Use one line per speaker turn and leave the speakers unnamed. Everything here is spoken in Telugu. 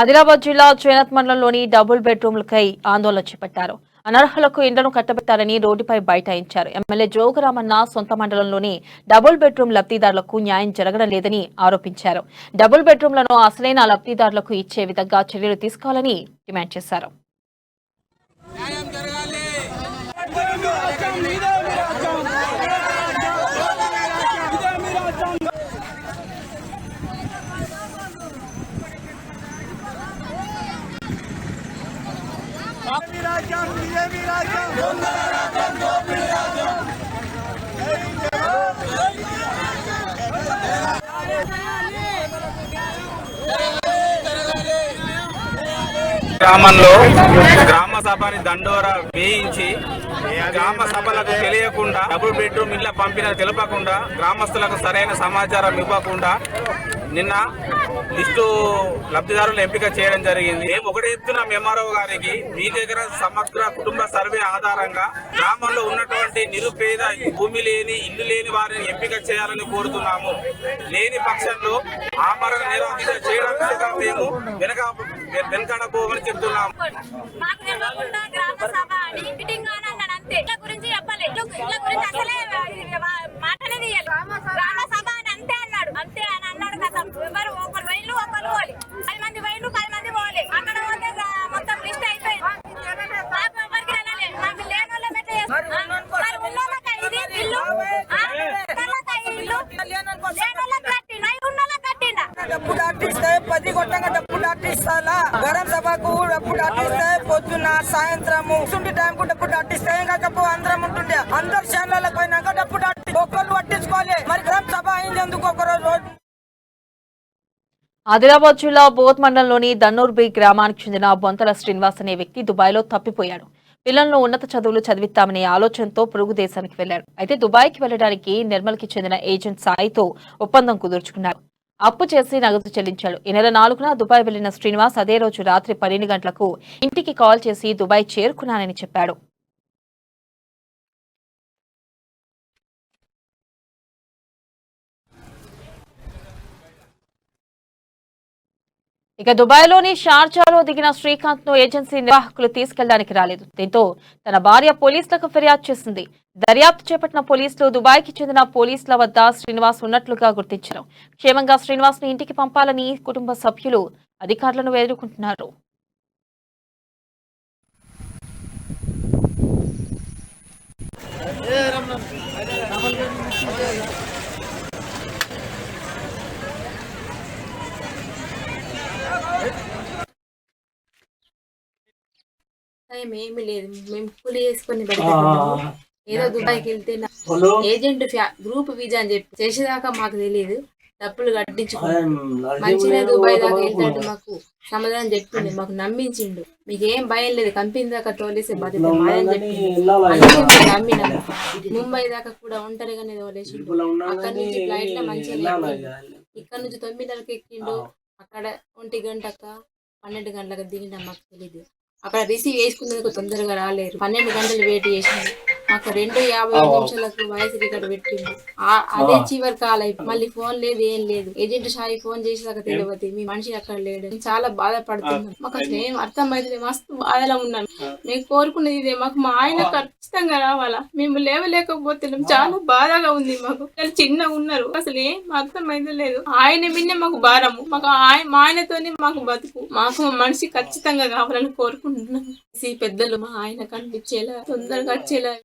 ఆదిలాబాద్ జిల్లా చేనత్ మండలంలోని డబుల్ బెడ్రూమ్లకై ఆందోళన చేపట్టారు. అనర్హులకు ఇండ్లను కట్టబెట్టారని రోడ్డుపై బైఠాయించారు. ఎమ్మెల్యే జోగురామన్న సొంత మండలంలోని డబుల్ బెడ్రూమ్ లబ్ధిదారులకు న్యాయం జరగడం లేదని ఆరోపించారు. డబుల్ బెడ్రూమ్లను అసలైన లబ్ధిదారులకు ఇచ్చే విధంగా చర్యలు తీసుకోవాలని డిమాండ్ చేశారు.
గ్రామంలో గ్రామ సభని దండోరా వేయించి గ్రామ సభలకు తెలియకుండా డబుల్ బెడ్రూమ్ ఇళ్ల పంపిన తెలపకుండా గ్రామస్తులకు సరైన సమాచారం ఇవ్వకుండా నిన్న లిస్టు లబ్ధిదారులు ఎంపిక చేయడం జరిగింది. మేము ఒకటి చెప్తున్నాం ఎంఆర్ఓ గారికి, మీ దగ్గర సమగ్ర కుటుంబ సర్వే ఆధారంగా గ్రామంలో ఉన్నటువంటి నిరుపేద భూమి లేని ఇల్లు లేని వారిని ఎంపిక చేయాలని కోరుతున్నాము. లేని పక్షంలో ఆమరణ నిరాదీక్ష చేయడం మేము వెనకడబోమని చెప్తున్నాము.
డబ్బు దాటిస్తే 10 కొట్టంగా డబ్బు దాటిస్తాలా గరం సభకు డబ్బు దాటిస్తే పొద్దున్న సాయంత్రము టైం కు డబ్బు దాటిస్తే ఇంకప్పు అందరం ఉంటుండే అందరు ఛానళ్ళకి పోయినాక డబ్బు దాటి ఒక్కరు పట్టించుకోవాలి. మరి గ్రామ సభ అయింది ఎందుకు ఒకరోజు?
ఆదిలాబాద్ జిల్లా బోత్ మండలంలోని దన్నూర్బి గ్రామానికి చెందిన బొంతల శ్రీనివాస్ అనే వ్యక్తి దుబాయ్లో తప్పిపోయాడు. పిల్లలను ఉన్నత చదువులు చదివిస్తామనే ఆలోచనతో పొరుగు దేశానికి వెళ్లాడు. అయితే దుబాయ్కి వెళ్లడానికి నిర్మల్కి చెందిన ఏజెంట్ సాయితో ఒప్పందం కుదుర్చుకున్నారు. అప్పు చేసి నగదు చెల్లించాడు. ఈ నెల 4న దుబాయ్ వెళ్లిన శ్రీనివాస్ అదే రోజు రాత్రి 12 గంటలకు ఇంటికి కాల్ చేసి దుబాయ్ చేరుకున్నానని చెప్పాడు. ఇక దుబాయ్లోని షార్జాలో దిగిన శ్రీకాంత్ ను ఏజెన్సీ నిర్వాహకులు తీసుకెళ్లడానికి రాలేదు. దీంతో తన భార్య పోలీసులకు ఫిర్యాదు చేసింది. దర్యాప్తు చేపట్టిన పోలీసులు దుబాయ్కి చెందిన పోలీసుల వద్ద శ్రీనివాస్ ఉన్నట్లుగా గుర్తించారు. క్షేమంగా శ్రీనివాస్ ను ఇంటికి పంపాలని కుటుంబ సభ్యులు అధికారులను వేడుకుంటున్నారు.
ఏమి లేదు, మేము కూలి చేసుకొని ఏదో దుబాయ్కి వెళ్తే ఏజెంట్ గ్రూప్ వీజా అని చెప్పి చేసేదాకా మాకు తెలియదు. డబ్బులు కట్టించుకున్నాం. మంచిగా దుబాయ్ దాకా వెళ్తాడు మాకు సమాధానం చెప్పిండు, మాకు నమ్మించిండు. మీకు ఏం భయం లేదు, కంపెనీ దాకా తోలేసే బాధ్యత మాదని చెప్పిండు. నమ్మినాము. ముంబై దాకా కూడా ఒంటరిగానే తోలేసిండు. అక్కడి నుంచి ఫ్లైట్ లో మంచిగా ఇక్కడ నుంచి 9 ఎక్కిండు. అక్కడ 1 గంటక 12 గంటలకు దిగినా మాకు తెలీదు. అక్కడ రిసీవ్ చేసుకునేందుకు తొందరగా రాలేరు. 12 గంటలు వెయిట్ చేసింది. మాకు 2:55 నిమిషాలకు వాయిస్ రికార్డు పెట్టింది. అదే చివరి కాల్ అయిపోయి మళ్ళీ ఫోన్ లేదు, ఏం లేదు. ఏజెంట్ షాయి ఫోన్ చేసాక తెలియదు మీ మనిషి అక్కడ లేడు. చాలా బాధపడుతున్నాం. మాకు అసలు ఏం అర్థమైతే మస్తు బాధలో ఉన్నాను. మేము కోరుకునేది ఇదే, మాకు మా ఆయన ఖచ్చితంగా రావాలా. మేము లేవలేకపోతున్నాం. చాలా బాధగా ఉంది. మాకు చిన్నగా ఉన్నారు. అసలు ఏం అర్థమైతే లేదు. ఆయన మిన్నే మాకు భారము. మాకు మా ఆయనతోనే మాకు బతుకు. మాకు మనిషి ఖచ్చితంగా కావాలని కోరుకుంటున్నాం. పెద్దలు మా ఆయన కనిపించేలా తొందరగా వచ్చేలా